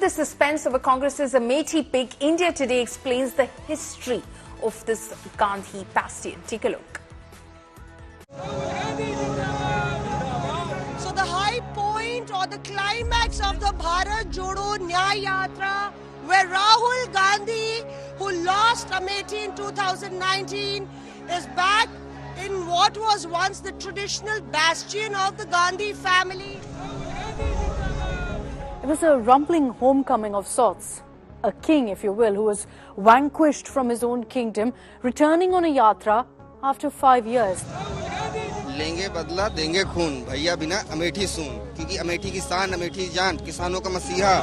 The suspense over Congress's Amethi pick, India Today explains the history of this Gandhi bastion. Take a look. So the high point or the climax of the Bharat Jodo Nyay Yatra, where Rahul Gandhi, who lost Amethi in 2019, is back in what was once the traditional bastion of the Gandhi family. It was a rumbling homecoming of sorts. A king, if you will, who was vanquished from his own kingdom, returning on a yatra after 5 years. लेंगे बदला देंगे खून भैया बिना अमेठी सून क्योंकि अमेठी की शान अमेठी जान किसानों का मसीहा.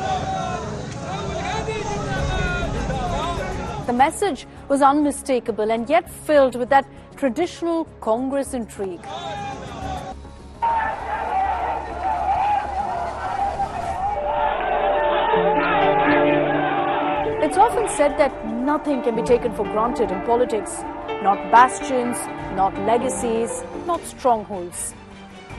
The message was unmistakable and yet filled with that traditional Congress intrigue. It's often said that nothing can be taken for granted in politics. Not bastions, not legacies, not strongholds.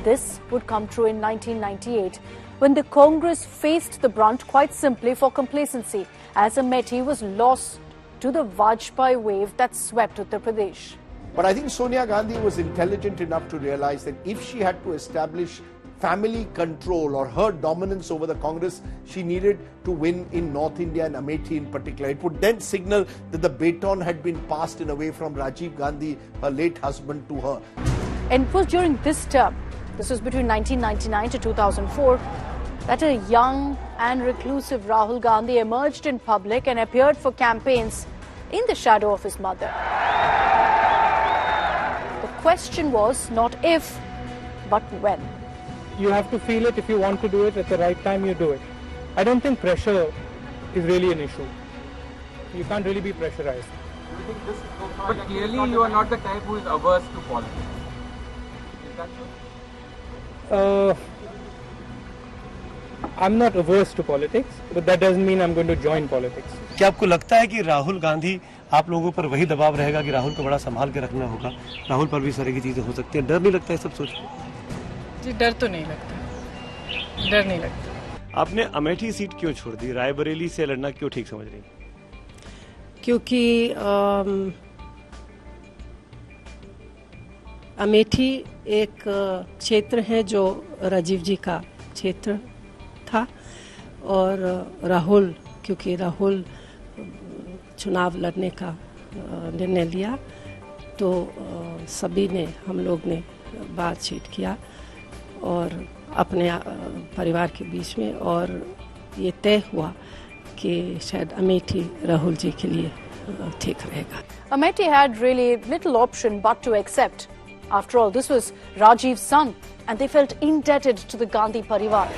This would come true in 1998 when the Congress faced the brunt quite simply for complacency as Amethi was lost to the Vajpayee wave that swept Uttar Pradesh. But I think Sonia Gandhi was intelligent enough to realize that if she had to establish family control or her dominance over the Congress, she needed to win in North India and Amethi in particular. It would then signal that the baton had been passed in a way from Rajiv Gandhi, her late husband, to her. And it was during this term, this was between 1999 to 2004, that a young and reclusive Rahul Gandhi emerged in public and appeared for campaigns in the shadow of his mother. The question was not if, but when. You have to feel it. If you want to do it at the right time, you do it. I don't think pressure is really an issue. You can't really be pressurized. But clearly you are not the type who is averse to politics. Is that true? I'm not averse to politics, but that doesn't mean I'm going to join politics. क्या आपको लगता है कि राहुल गांधी आप लोगों पर वही दबाव रहेगा कि राहुल को बड़ा संभाल के रखना होगा, राहुल पर भी सारी की चीजें हो सकती हैं, डर नहीं लगता है सब सोच? जी डर तो नहीं लगता, डर नहीं लगता। आपने अमेठी सीट क्यों छोड़ दी? रायबरेली से लड़ना क्यों ठीक समझ रही? क्योंकि अमेठी एक क्षेत्र है जो राजीव जी का क्षेत्र था और राहुल, क्योंकि राहुल चुनाव लड़ने का निर्णय लिया तो सभी ने, हम लोग ने बातचीत किया और अपने परिवार के बीच में, और ये तय हुआ कि शायद अमेठी राहुल जी के लिए ठीक रहेगा. Amethi had really little option but to accept. After all, this was Rajiv's son and they felt indebted to the Gandhi Parivar.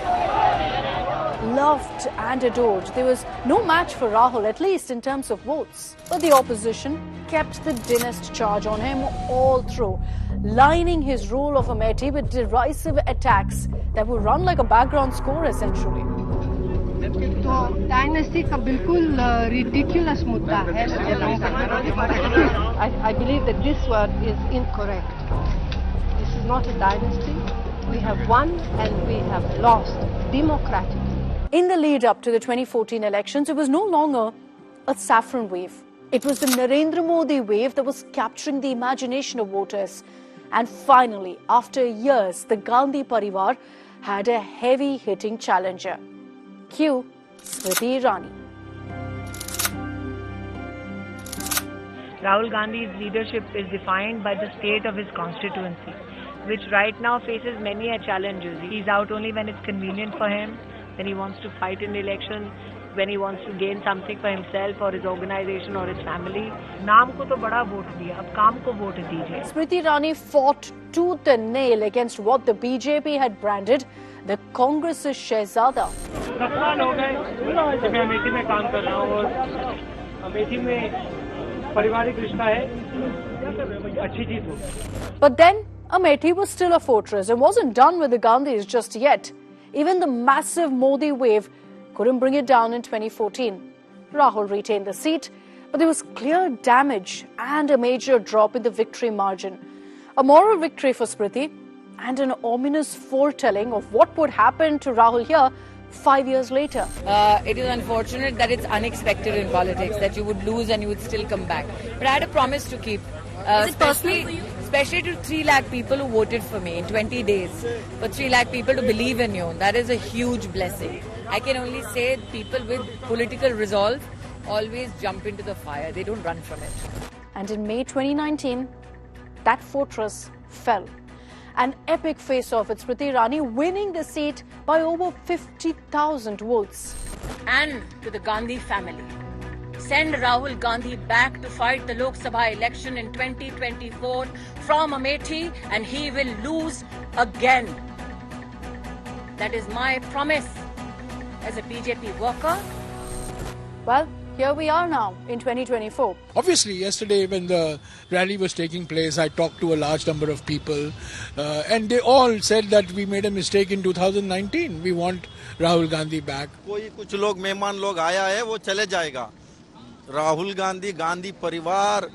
Loved and adored, there was no match for Rahul, at least in terms of votes. But the opposition kept the dynast charge on him all through, lining his rule of Amethi with derisive attacks that would run like a background score essentially. तो dynasty का बिल्कुल ridiculous मुद्दा है. I believe that this word is incorrect. This is not a dynasty. We have won and we have lost democratically. In the lead up to the 2014 elections, it was no longer a saffron wave. It was the Narendra Modi wave that was capturing the imagination of voters. And finally, after years, the Gandhi Parivar had a heavy-hitting challenger. Cue Smriti Irani. Rahul Gandhi's leadership is defined by the state of his constituency, which right now faces many challenges. He's out only when it's convenient for him, when he wants to fight in the election, when he wants to gain something for himself or his organization or his family. नाम को तो बड़ा vote दिया, अब काम को vote दीजिए. Smriti Irani fought tooth and nail against what the BJP had branded the Congress's Shehzada. 10 साल हो गए जब मैं अमेठी में काम कर रहा हूँ और अमेठी में पारिवारिक रिश्ता है, अच्छी चीज हो. But then Amethi was still a fortress and wasn't done with the Gandhis just yet. Even the massive Modi wave couldn't bring it down in 2014. Rahul retained the seat, but there was clear damage and a major drop in the victory margin. A moral victory for Smriti and an ominous foretelling of what would happen to Rahul here 5 years later. It is unfortunate that it's unexpected in politics, that you would lose and you would still come back. But I had a promise to keep. Especially to 3 lakh people who voted for me in 20 days. For 3 lakh people to believe in you, that is a huge blessing. I can only say people with political resolve always jump into the fire. They don't run from it. And in May 2019, that fortress fell. An epic face-off with Smriti Irani winning the seat by over 50,000 votes. And to the Gandhi family, send Rahul Gandhi back to fight the Lok Sabha election in 2024 from Amethi, and he will lose again. That is my promise as a BJP worker. Well, here we are now in 2024. Obviously, yesterday when the rally was taking place, I talked to a large number of people and they all said that we made a mistake in 2019. We want Rahul Gandhi back. कोई कुछ लोग मेहमान लोग आया है वो चले जाएगा. राहुल गांधी गांधी परिवार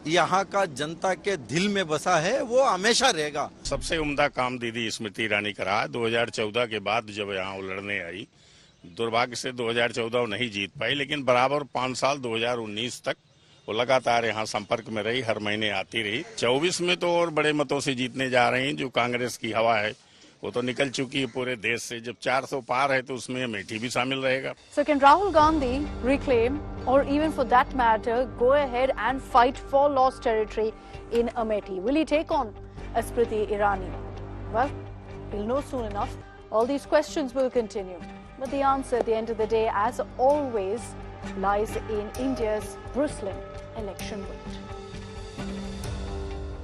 यहाँ का जनता के दिल में बसा है, वो हमेशा रहेगा. सबसे उम्दा काम दीदी स्मृति ईरानी का रहा. 2014 के बाद जब यहाँ वो लड़ने आई, दुर्भाग्य से 2014 वो नहीं जीत पाई, लेकिन बराबर 5 साल 2019 तक वो लगातार यहाँ संपर्क में रही, हर महीने आती रही. 24 में तो और बड़े मतों से जीतने जा रही हैं. जो कांग्रेस की हवा है वो तो निकल चुकी है पूरे देश से. जब 400 पार है तो उसमें अमेठी भी शामिल रहेगा. So can Rahul Gandhi reclaim, or even for that matter, go ahead and fight for lost territory in Amethi? Will he take on Smriti Irani? Well, we'll know soon enough. All these questions will continue. But the answer at the end of the day, as always, lies in India's bristling election vote.